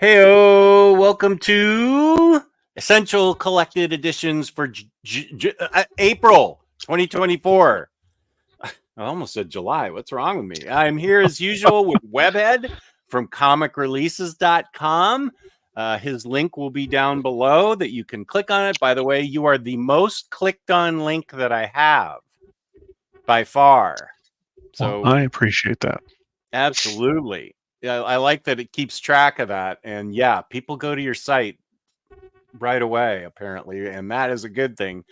Heyo, welcome to Essential Collected Editions for April 2024. I almost said July. What's wrong with me? I'm here as usual with Webhead from comicreleases.com. His link will be down below that you can click on it. By the way, you are the most clicked on link that I have by far. Well, So I appreciate that. absolutely. Yeah, I like that it keeps track of that. And yeah, people go to your site right away, apparently, and that is a good thing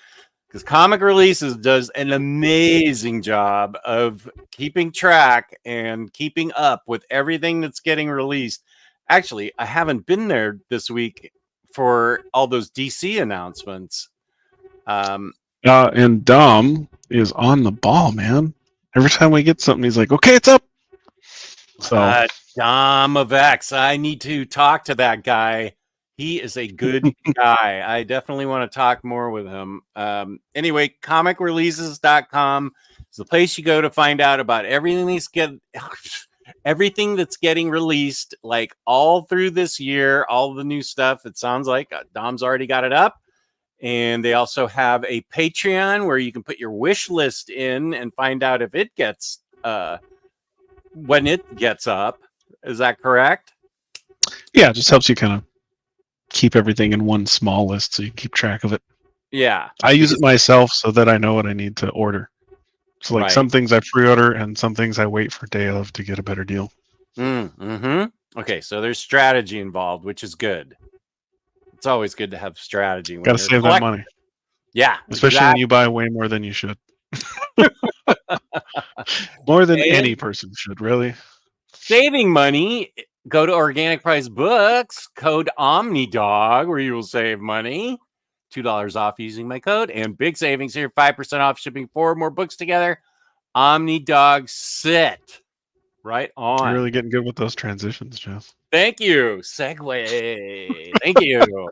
because Comic Releases does an amazing job of keeping track and keeping up with everything that's getting released. Actually, I haven't been there this week for all those DC announcements. And Dom is on the ball, man. Every time we get something, he's like, "Okay, it's up." So Dom of X, I need to talk to that guy. He is a good guy. I definitely want to talk more with him. Anyway, comicreleases.com is the place you go to find out about everything that's getting released, like all through this year, all the new stuff. It sounds like Dom's already got it up. And they also have a Patreon where you can put your wish list in and find out if it gets when it gets up. Is that correct? yeah, it just helps you kind of keep everything in one small list so you keep track of it. Yeah. I use it myself so that I know what I need to order. So like some things I pre-order and some things I wait for day of to get a better deal. Okay, so there's strategy involved, which is good. It's always good to have strategy when Got to you're save that money. Yeah, especially when you buy way more than you should. More than any person should, really. Saving money, go to Organic Price Books, code Omnidog, where you will save money. $2 off using my code, and big savings here, 5% off shipping 4 more books together. Omnidog sit. Right on. You're really getting good with those transitions, Jeff. Thank you. Segue. Thank you.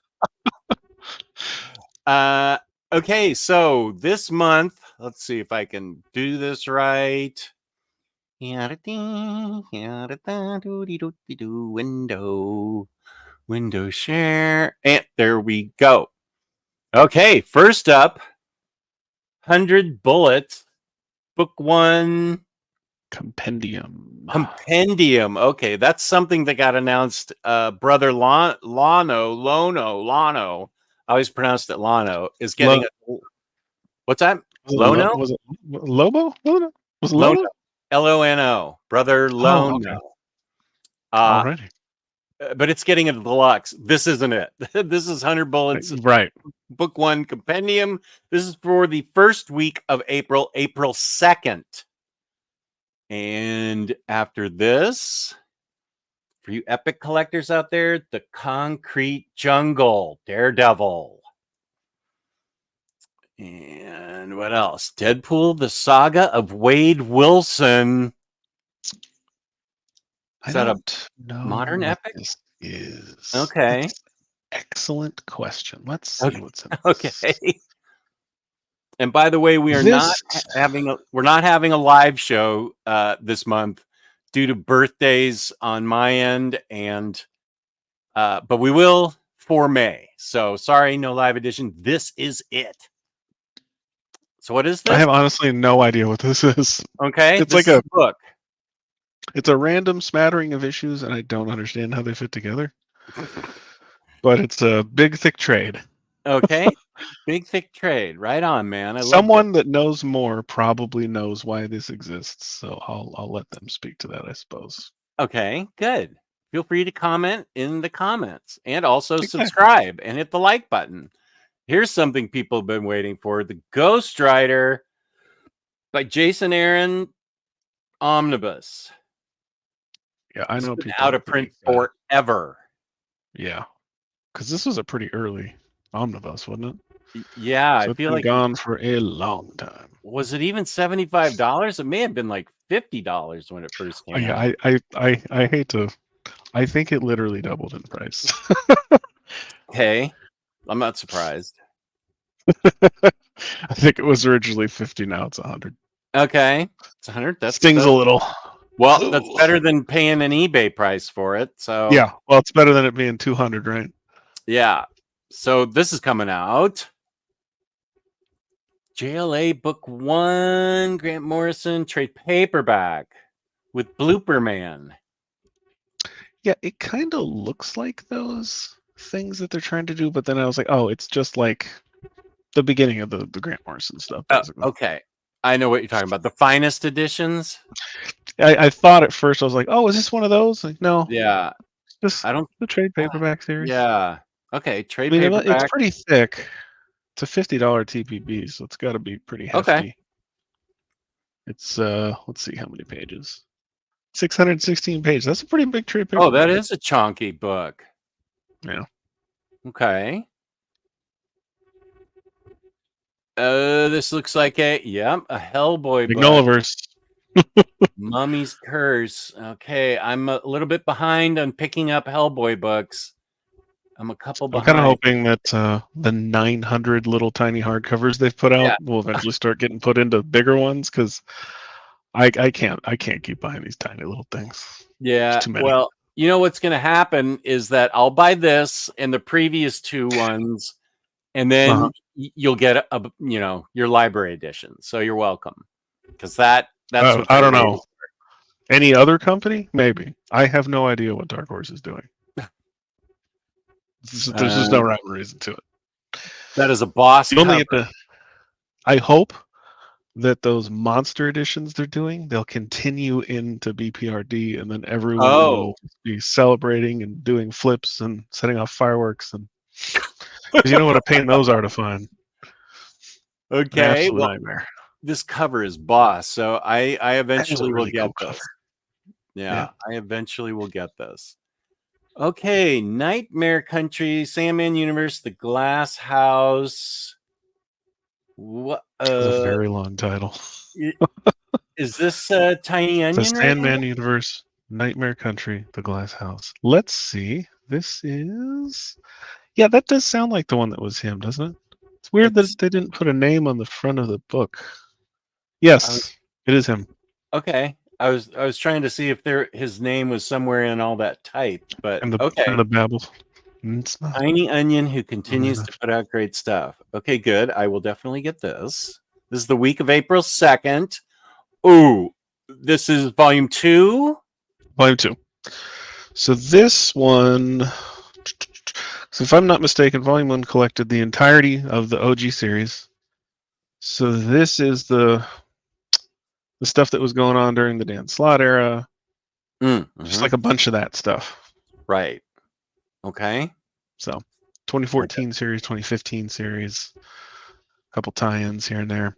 Okay, so this month, let's see if I can do this right. Window share, and there we go. Okay, first up, 100 Bullets, book 1. Compendium. Okay, that's something that got announced. Brother Lono. I always pronounced it Lano. Is getting what's that? Lono? Was it Lobo? Lono? Was it Lono? Lono. Brother Lono. Okay. Alrighty. But it's getting a deluxe. This isn't it. This is 100 Bullets. Right. Book 1 compendium. This is for the first week of April 2nd. And after this, for you epic collectors out there, The Concrete Jungle, Daredevil. And what else? Deadpool, The Saga of Wade Wilson. Is that a modern epic? This is okay. Excellent question. Let's see what's in this. Okay. And by the way, we're not having a live show this month due to birthdays on my end, and but we will for May. So sorry, no live edition. This is it. So what is this? I have honestly no idea what this is. Okay, it's like a book. It's a random smattering of issues, and I don't understand how they fit together. But it's a big, thick trade. Okay, big, thick trade. Right on, man. Someone that knows more probably knows why this exists, so I'll let them speak to that, I suppose. Okay, good. Feel free to comment in the comments, and also subscribe and hit the like button. Here's something people have been waiting for: the Ghost Rider by Jason Aaron Omnibus. Yeah, I know people out of print forever. Yeah, because this was a pretty early omnibus, wasn't it? Yeah, so I feel been like gone for a long time. Was it even $75? It may have been like $50 when it first came out. I hate to. I think it literally doubled in price. Okay, I'm not surprised. I think it was originally 50. Now it's 100. Okay, it's 100. That stings a little. Well, that's better than paying an eBay price for it. So Yeah, well, it's better than it being 200, right? yeah. So this is coming out. JLA Book 1, Grant Morrison, trade paperback with Blooper Man. Yeah, it kind of looks like those things that they're trying to do, but then I was like, oh, it's just like the beginning of the Grant Morrison stuff, basically. Okay. I know what you're talking about. The finest editions? I thought at first, I was like, oh, is this one of those? Like, no, Yeah. just I don't. the trade paperback series. Yeah. Okay. I Trade mean, it's paperback. pretty thick. It's a $50 TPB, so it's got to be pretty hefty. Okay. It's let's see how many pages. 616 pages. That's a pretty big trade paperback. Oh, that is a chunky book. Yeah. Okay. This looks like a Hellboy book. Magnoliverse. Mummy's Curse. Okay, I'm a little bit behind on picking up Hellboy books. I'm a couple I'm behind. kind of hoping that the 900 little tiny hardcovers they've put out will eventually start getting put into bigger ones, because I can't keep buying these tiny little things. Yeah. There's too many. Well, you know what's going to happen is that I'll buy this and the previous two ones, and then you'll get your library edition. So you're welcome, because that's what I don't know. Any other company? Maybe. I have no idea what Dark Horse is doing. There's just no rhyme or reason to it. That is a boss cover. I hope that those monster editions they're doing, they'll continue into BPRD, and then everyone will be celebrating and doing flips and setting off fireworks, and because you know what a pain those are to find. Okay, well, nightmare. This cover is boss, so I eventually will get this. Yeah, I eventually will get this. Okay, Nightmare Country, Sandman Universe, The Glass House. What? That's a very long title. Is this Tiny Onion? The Sandman Universe, Nightmare Country, The Glass House. Let's see. This is. Yeah, that does sound like the one that was him, doesn't it? It's weird that they didn't put a name on the front of the book. Yes, it is him. Okay. I was trying to see if his name was somewhere in all that type, but and the babble. Tiny Onion, who continues to put out great stuff. Okay, good. I will definitely get this. This is the week of April 2nd. Ooh, this is volume 2? Volume 2. So this one, so if I'm not mistaken, volume 1 collected the entirety of the OG series. So this is the stuff that was going on during the Dan Slott era. Just like a bunch of that stuff. Right. Okay. So 2014 series, 2015 series, a couple tie-ins here and there.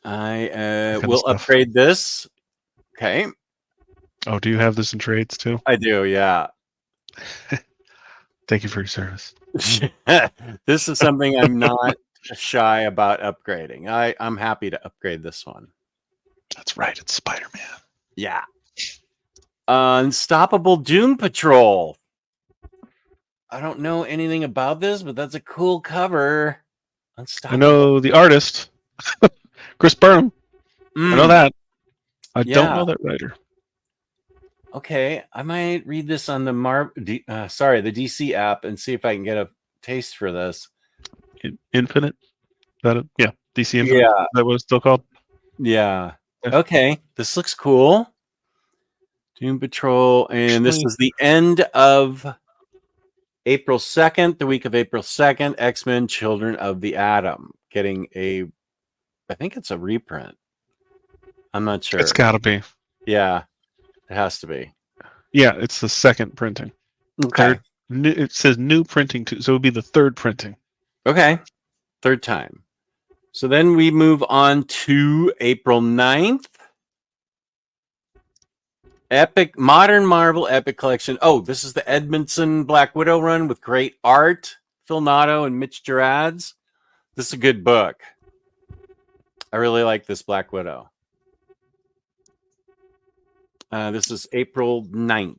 I will upgrade this. Okay. Oh, do you have this in trades too? I do, yeah. Thank you for your service. This is something I'm not shy about upgrading. I'm happy to upgrade this one. That's right. It's Spider-Man. Yeah. Unstoppable Doom Patrol. I don't know anything about this, but that's a cool cover. I know the artist, Chris Burnham. I know that. I don't know that writer. Okay, I might read this on the the DC app and see if I can get a taste for this. Infinite? Is that it? Yeah, DC Infinite. Yeah. Is that what it's still called? Yeah. Okay, this looks cool. Doom Patrol, and this is the end of April 2nd, the week of April 2nd, X-Men Children of the Atom, getting I think it's a reprint. I'm not sure. It's got to be. Yeah, it has to be. Yeah, it's the second printing. Okay. It says new printing too, so it would be the third printing. Okay, third time. So then we move on to April 9th. Epic Modern Marvel Epic Collection. Oh, this is the Edmondson Black Widow run with great art. Phil Noto and Mitch Gerads. This is a good book. I really like this Black Widow. This is April 9th. You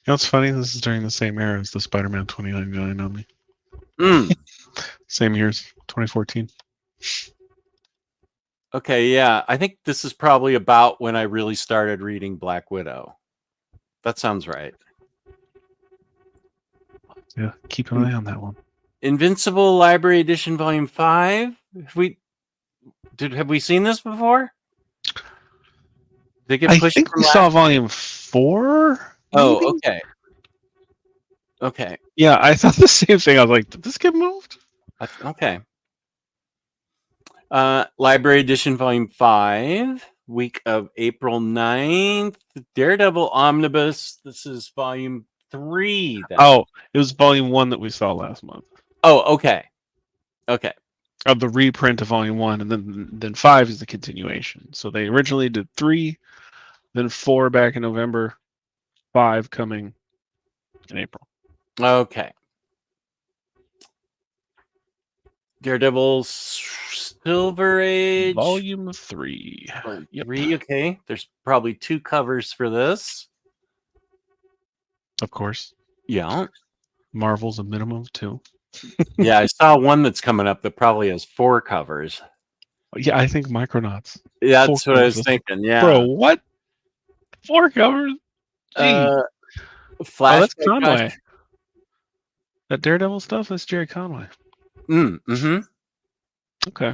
know what's funny? This is during the same era as the Spider-Man 2099 on me. Same years, 2014. Okay, yeah. I think this is probably about when I really started reading Black Widow. That sounds right. Yeah, keep an eye on that one. Invincible Library Edition Volume 5. Have we seen this before? Did it get I pushed think from we saw volume 4. Maybe? Oh, okay. Okay. Yeah, I thought the same thing. I was like, did this get moved? Okay. Library Edition Volume 5, week of April 9th. Daredevil Omnibus. This is Volume 3. Then. Oh, it was volume 1 that we saw last month. Oh, okay. Okay. Of the reprint of volume 1, and then 5 is the continuation. So they originally did 3, then 4 back in November, 5 coming in April. Okay. Daredevil Silver Age. Volume 3. Yep. 3, okay. There's probably 2 covers for this. Of course. Yeah. Marvel's a minimum of 2. Yeah, I saw one that's coming up that probably has 4 covers. Yeah, I think Micronauts. Yeah, that's what I was thinking. Yeah. Bro, what? 4 covers? Gee. Flash. Oh, that's Conway. That Daredevil stuff, that's Jerry Conway. Mm-hmm. Okay.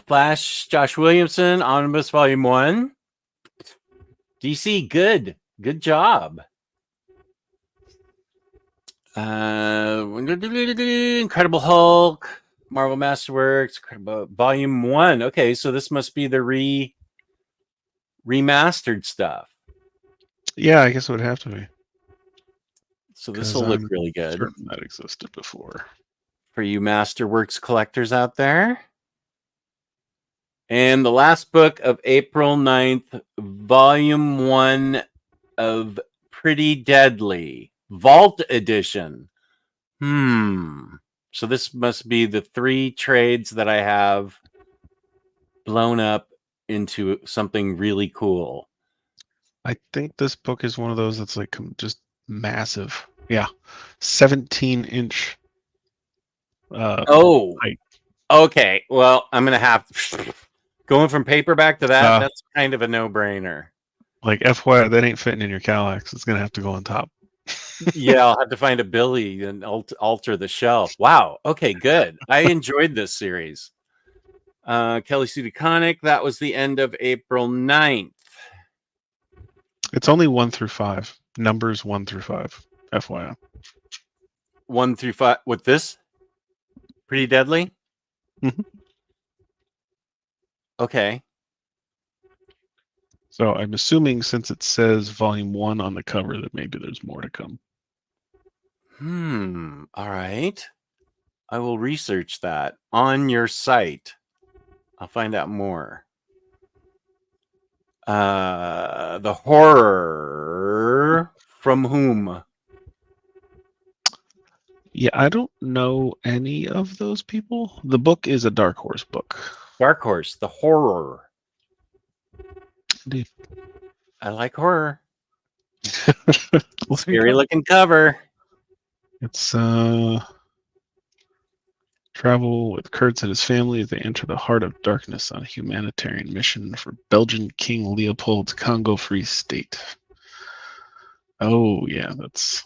Flash, Josh Williamson, Omnibus Volume 1. DC, good job. Incredible Hulk, Marvel Masterworks, Volume 1. Okay, so this must be the remastered stuff. Yeah, I guess it would have to be. So this will look really good. Certain that existed before. For you Masterworks collectors out there. And the last book of April 9th, Volume 1 of Pretty Deadly, Vault Edition. So this must be the 3 trades that I have blown up into something really cool. I think this book is one of those that's like just massive. Yeah. 17-inch. Height. Okay. Well, I'm going to have going from paperback to that. That's kind of a no-brainer. Like FYI, that ain't fitting in your Kallax. It's going to have to go on top. Yeah, I'll have to find a Billy and alter the shelf. Wow. Okay, good. I enjoyed this series. Kelly Sue DeConnick, that was the end of April 9th. It's only 1 through 5. Numbers 1 through 5. FYI. 1 through 5. With this? Pretty Deadly? Mm-hmm. Okay. So I'm assuming since it says volume 1 on the cover that maybe there's more to come. All right. I will research that on your site. I'll find out more. The horror from whom? Yeah, I don't know any of those people. The book is a Dark Horse book. Dark Horse, the horror. Indeed. I like horror. Scary looking cover. It's travel with Kurtz and his family as they enter the heart of darkness on a humanitarian mission for Belgian King Leopold's Congo Free State. Oh yeah, that's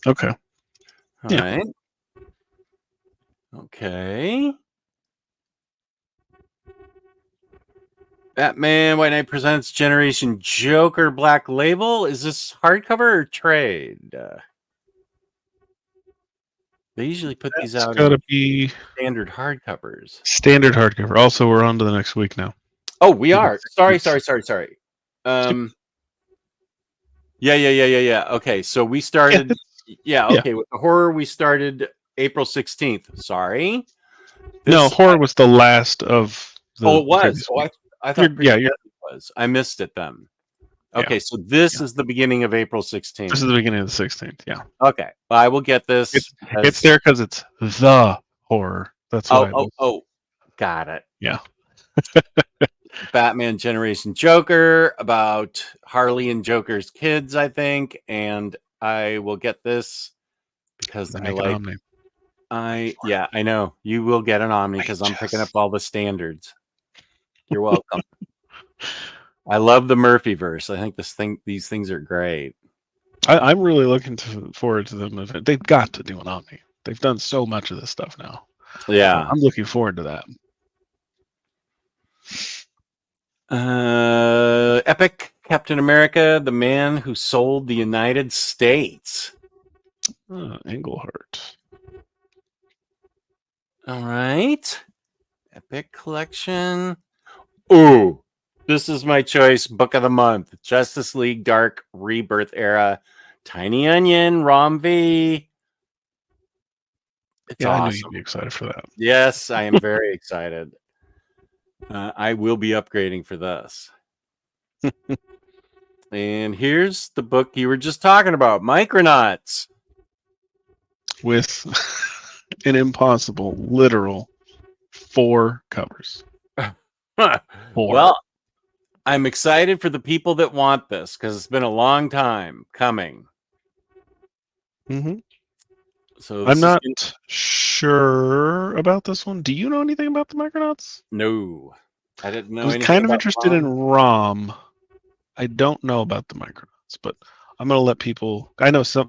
okay. All right. Okay. Batman White Knight presents Generation Joker Black Label. Is this hardcover or trade? They usually put these out. Gotta be standard hardcovers. Standard hardcover. Also, we're on to the next week now. Oh, we are. Sorry. Yeah. Okay, so we started. Okay, with the horror, we started April 16th. Sorry. No, horror was the last of the. Oh, it was. I thought it was. I missed it then. Okay, so this is the beginning of April 16th. This is the beginning of the 16th. Yeah. Okay, well, I will get this. It's there because it's the horror. That's why. Got it. Yeah. Batman Generation Joker about Harley and Joker's kids, I think, and I will get this because I like Yeah, I know. You will get an Omni because I'm picking up all the standards. You're welcome. I love the Murphyverse. I think these things are great. I'm really looking forward to them. They've got to do an Omni. They've done so much of this stuff now. Yeah. I'm looking forward to that. Epic Captain America, the man who sold the United States. Englehart. All right. Epic Collection. Ooh, this is my choice book of the month. Justice League Dark Rebirth Era. Tiny Onion, Rom V. It's Yeah, awesome. I knew you'd be excited for that. Yes, I am very excited. I will be upgrading for this. And here's the book you were just talking about, Micronauts. With an impossible, literal 4 covers. 4. Well, I'm excited for the people that want this because it's been a long time coming. Mm-hmm. So I'm not sure about this one. Do you know anything about the Micronauts? No, I didn't know I was anything kind of about interested in ROM. I don't know about the Micronauts, but I'm going to let people. I know some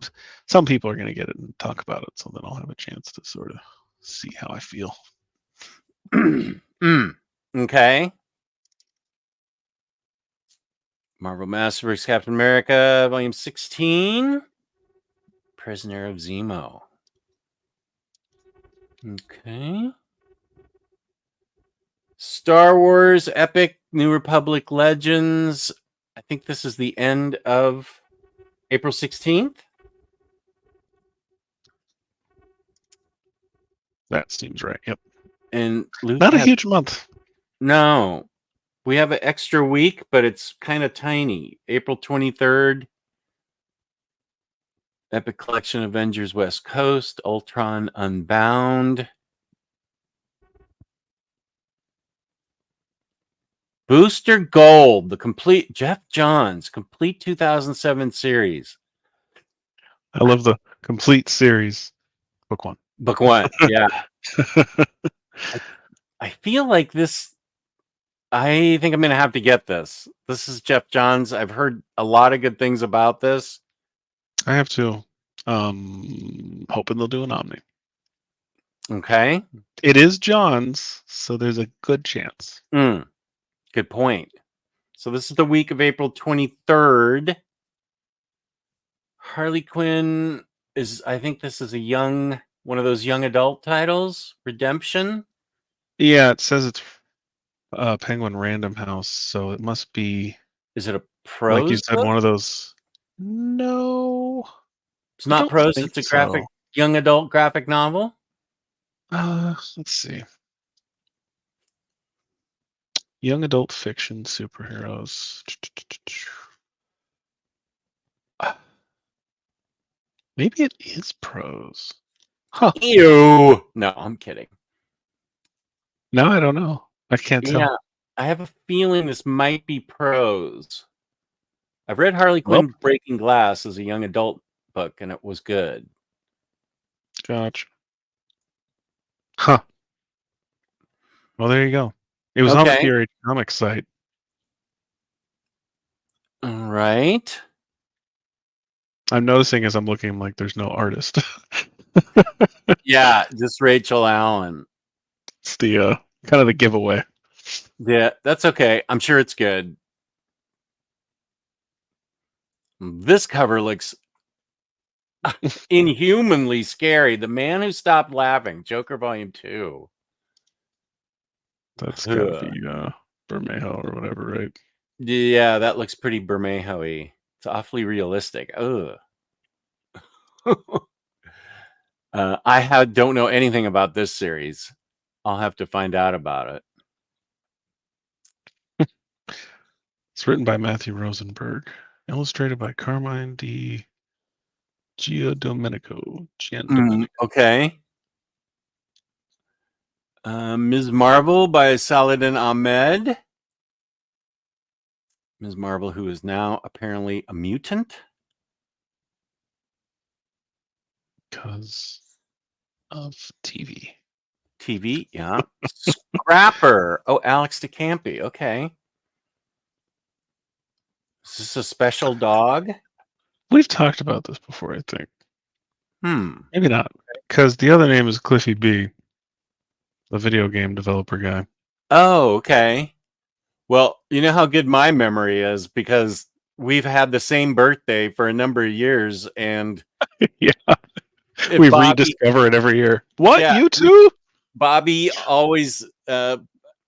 people are going to get it and talk about it, so then I'll have a chance to sort of see how I feel. Okay. Marvel Masterworks Captain America, Volume 16. Prisoner of Zemo. Okay. Star Wars Epic New Republic Legends. I think this is the end of April 16th. That seems right. Yep. And Luke Not a huge month. No. We have an extra week, but it's kind of tiny. April 23rd. Epic Collection Avengers West Coast. Ultron Unbound. Booster Gold, the complete Jeff Johns complete 2007 series. I love the complete series. Book 1. Book 1. Yeah. I feel like this. I think I'm going to have to get this. This is Jeff Johns. I've heard a lot of good things about this. I have to. Hoping they'll do an Omni. Okay. It is John's, so there's a good chance. Good point. So this is the week of April 23rd. Harley Quinn is, I think this is one of those young adult titles. Redemption. Yeah, it says it's Penguin Random House, so it must be. Is it a prose? Like you said, book? one of those. No, it's not prose. It's a graphic, young adult graphic novel. Let's see. Young adult fiction superheroes. Maybe it is prose. Huh. Ew. No, I'm kidding. Now I don't know. I can't tell. Yeah, I have a feeling this might be prose. I've read Harley Quinn Breaking Glass as a young adult book, and it was good. Gotcha. Huh. Well, there you go. It was on the PRH Comics site. All right. I'm noticing as I'm looking, like there's no artist. Yeah, just Rachel Allen. It's the kind of the giveaway. Yeah, that's okay. I'm sure it's good. This cover looks inhumanly scary. The Man Who Stopped Laughing, Joker Volume 2. That's gotta be Bermejo or whatever, right? Yeah, that looks pretty Bermejo-y. It's awfully realistic. Ugh. I don't know anything about this series. I'll have to find out about it. It's written by Matthew Rosenberg, illustrated by Carmine Di Giandomenico. Okay. Ms. Marvel by Saladin Ahmed. Ms. Marvel, who is now apparently a mutant. Because of TV. TV, yeah. Scrapper. Oh, Alex DeCampi. Okay. Is this a special dog? We've talked about this before, I think. Hmm. Maybe not, because the other name is Cliffy B, the video game developer guy. Oh, okay. Well, you know how good my memory is because we've had the same birthday for a number of years, and Yeah, if we Bobby, rediscover it every year. What, yeah, you too? Bobby always,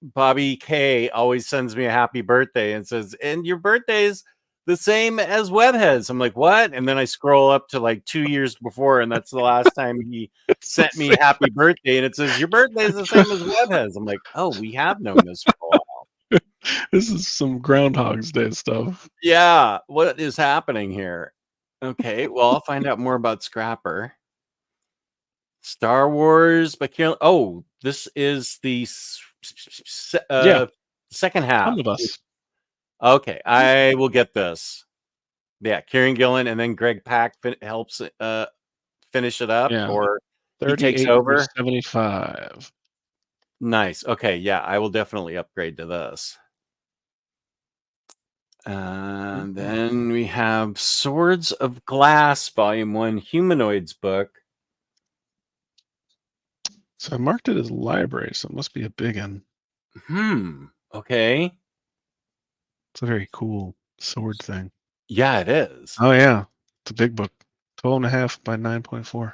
Bobby K always sends me a happy birthday and says, "And your birthday's the same as Webhead's." I'm like, "What?" And then I scroll up to like 2 years before, and that's the last time he It's the sent me happy birthday, and it says your birthday is the same as Webhead's. I'm like, "Oh, we have known this for a while." This is some Groundhog's Day stuff. Yeah, what is happening here? Okay, well, I'll find out more about Scrapper. Star Wars, but oh, this is the Yeah, second half. omnibus. Okay, I will get this. Yeah, Kieran Gillen and then Greg Pak helps finish it up, Yeah, or he takes 38 number over. 75. Nice. Okay, yeah, I will definitely upgrade to this. And then we have Swords of Glass, Volume 1, Humanoids book. So I marked it as library, so it must be a big one. Okay. It's a very cool sword thing. Yeah, it is. Oh yeah, it's a big book. 12.5 by 9.4.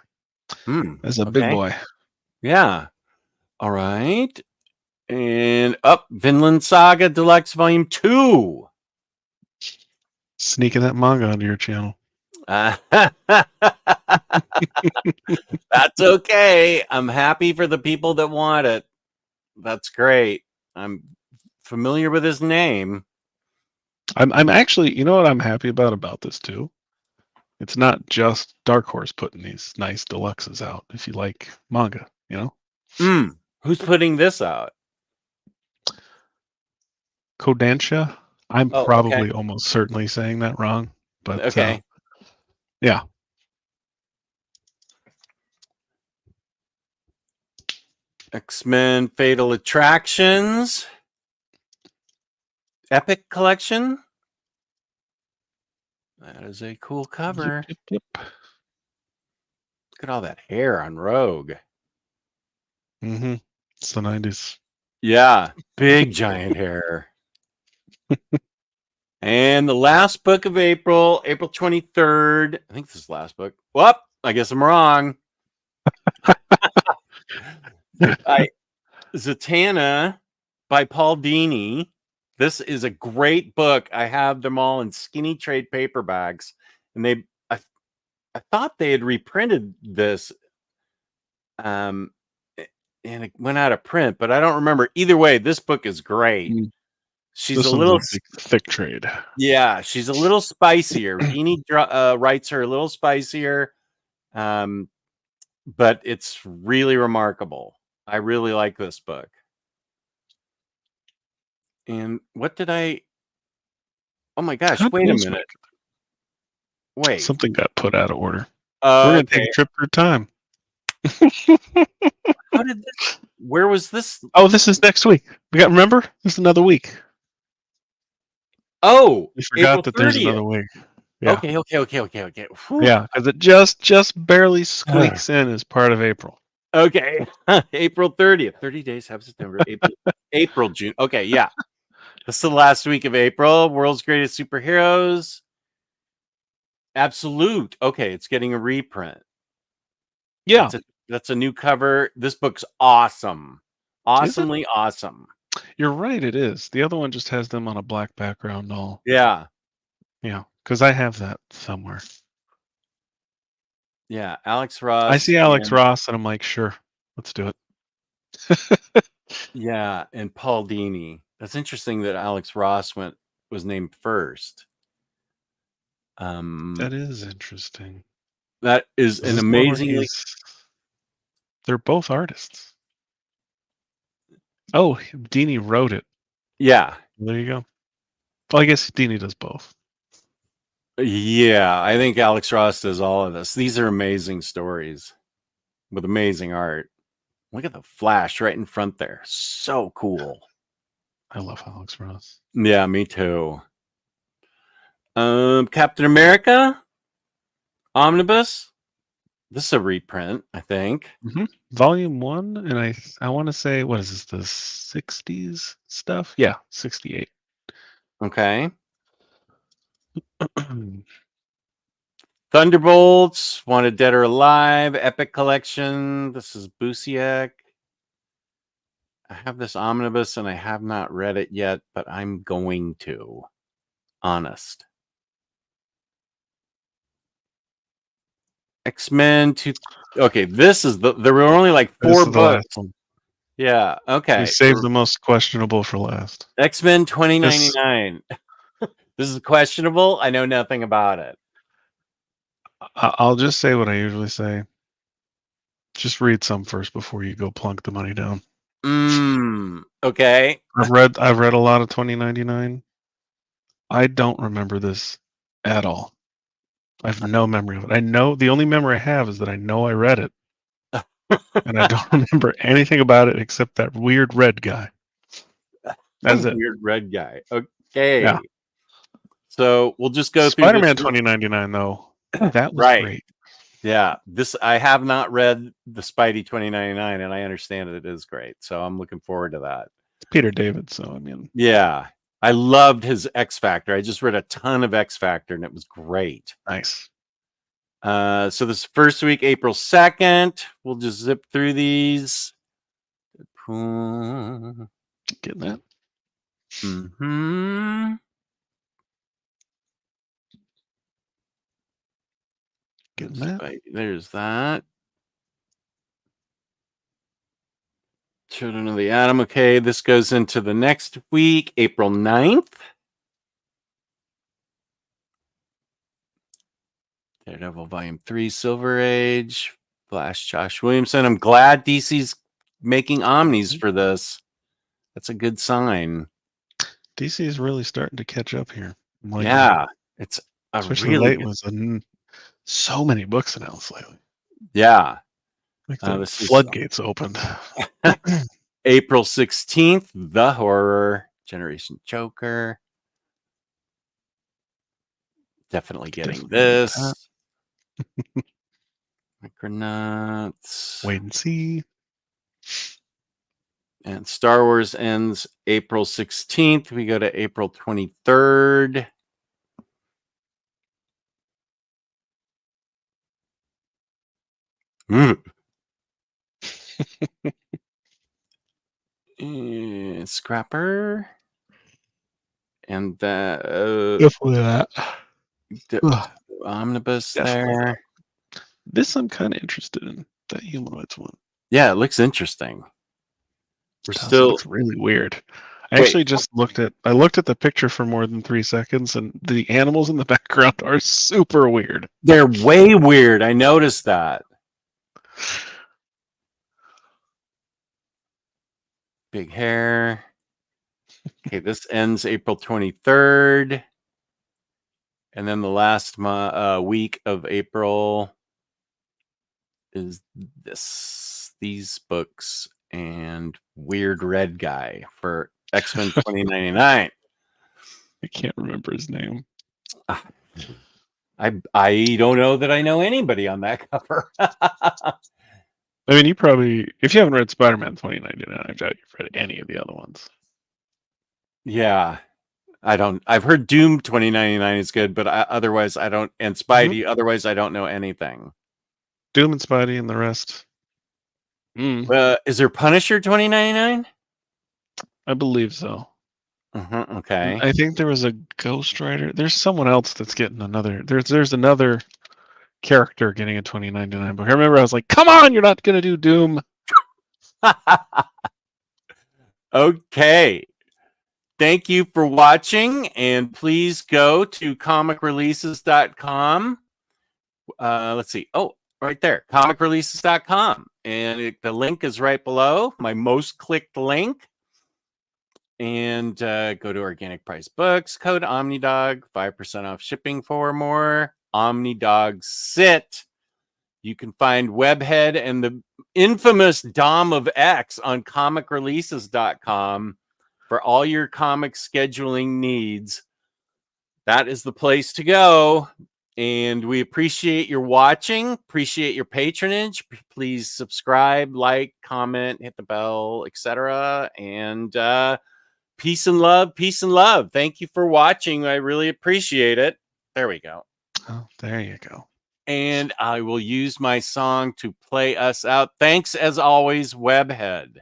That's a big Okay. boy. Yeah. All right. And up Vinland Saga Deluxe Volume 2. Sneaking that manga onto your channel. That's okay. I'm happy for the people that want it. That's great. I'm familiar with his name. I'm actually, you know what I'm happy about this too? It's not just Dark Horse putting these nice deluxes out. If you like manga, you know. Who's putting this out? Kodansha. I'm Oh, okay. probably almost certainly saying that wrong, but Okay. yeah. X-Men Fatal Attractions. Epic Collection. That is a cool cover. Yep. Look at all that hair on Rogue. Mm-hmm. It's the 90s. Yeah, big giant hair. And the last book of April, April 23rd. I think this is the last book. Well, I guess I'm wrong. Zatanna by Paul Dini. This is a great book. I have them all in skinny trade paperbacks, and I thought they had reprinted this, and it went out of print, but I don't remember. Either way, this book is great. She's This a one's little a big, thick trade. Yeah, she's a little spicier. Dini writes her a little spicier, but it's really remarkable. I really like this book. And what did I? Oh my gosh! Wait a minute. Wait. Something got put out of order. We're gonna take a trip through time. How did this? Where was this? Oh, this is next week. Remember? This is another week. Oh, We forgot April that 30th. There's another week. Yeah. Okay. Whew. Yeah, because it just barely squeaks in as part of April. Okay. April 30th. 30 days have September. April, June. Okay, yeah. This is the last week of April. World's Greatest Superheroes. Absolute. Okay, it's getting a reprint. Yeah. That's a new cover. This book's awesome. Awesomely awesome. You're right, it is. The other one just has them on a black background all. Yeah. Yeah, because I have that somewhere. Yeah, Alex Ross. I see Alex Ross and I'm like, sure, let's do it. Yeah, and Paul Dini. That's interesting that Alex Ross was named first. That is interesting. That is an amazingly. They're both artists. Oh, Dini wrote it. Yeah. There you go. Well, I guess Dini does both. Yeah, I think Alex Ross does all of this. These are amazing stories. with amazing art. Look at the flash right in front there. So cool. I love Alex Ross. Yeah, me too. Captain America Omnibus. This is a reprint, I think. Volume 1, and I want to say, what is this, the 60s stuff? Yeah, 68. Okay. Thunderbolts, Wanted Dead or Alive, Epic Collection. This is Busiek. I have this omnibus and I have not read it yet, but I'm going to. Honest. X-Men to okay, this is there were only like This 4 is the last books. one. Yeah, We okay. saved the most questionable for last. X-Men 2099. This is questionable. I know nothing about it. I'll just say what I usually say. Just read some first before you go plunk the money down. Okay. I've read a lot of 2099. I don't remember this at all. I have no memory of it. I know the only memory I have is that I know I read it. And I don't remember anything about it except that weird red guy. That's it. Weird red guy. Okay. Yeah. So we'll just go through Spider-Man this. 2099 though. That was Right. great. Yeah. This I have not read the Spidey 2099 and I understand it is great. So I'm looking forward to that. It's Peter David, so I mean. Yeah. I loved his X Factor. I just read a ton of X Factor and it was great. Nice. So this first week, April 2nd. We'll just zip through these. Getting that. Mm-hmm. Getting that. There's that. Children of the Atom. Okay, this goes into the next week, April 9th. Daredevil Volume 3, Silver Age. Flash, Josh Williamson. I'm glad DC's making omnis for this. That's a good sign. DC is really starting to catch up here. Yeah, it's a especially really late was so many books announced lately. Yeah. Like the This floodgates opened. April 16th, The Horror, Generation Joker. Definitely getting this. Micronauts. Wait and see. And Star Wars ends April 16th. We go to April 23rd. Scrapper. And Definitely that. Omnibus Definitely there. that. This I'm kind of interested in, that humanoids one. Yeah, it looks interesting. It looks really weird. I actually just looked at the picture for more than 3 seconds, and the animals in the background are super weird. They're way weird. I noticed that. Big hair. Okay, this ends April 23rd. And then the last week of April is these books and Weird Red Guy for X-Men 2099. I can't remember his name. I don't know that I know anybody on that cover. I mean, you probably, if you haven't read Spider-Man 2099, I doubt you've read any of the other ones. Yeah. I've heard Doom 2099 is good, but otherwise I don't, and Spidey, otherwise I don't know anything. Doom and Spidey and the rest. Is there Punisher 2099? I believe so. Okay. I think there was a Ghost Rider. There's someone else that's getting another. There's another character getting a 2099 book. I remember I was like, "Come on, you're not gonna do Doom." Okay. Thank you for watching, and please go to comicreleases.com. Let's see. Oh, right there, comicreleases.com. And the link is right below, my most clicked link. And go to Organic Price Books, code Omnidog, 5% off shipping for more. Omnidog Sit. You can find Webhead and the infamous Dom of X on comicreleases.com for all your comic scheduling needs. That is the place to go. And we appreciate your watching, appreciate your patronage. Please subscribe, like, comment, hit the bell, etc. And peace and love, peace and love. Thank you for watching. I really appreciate it. There we go. Oh, there you go. And I will use my song to play us out. Thanks as always, Webhead.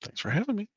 Thanks for having me.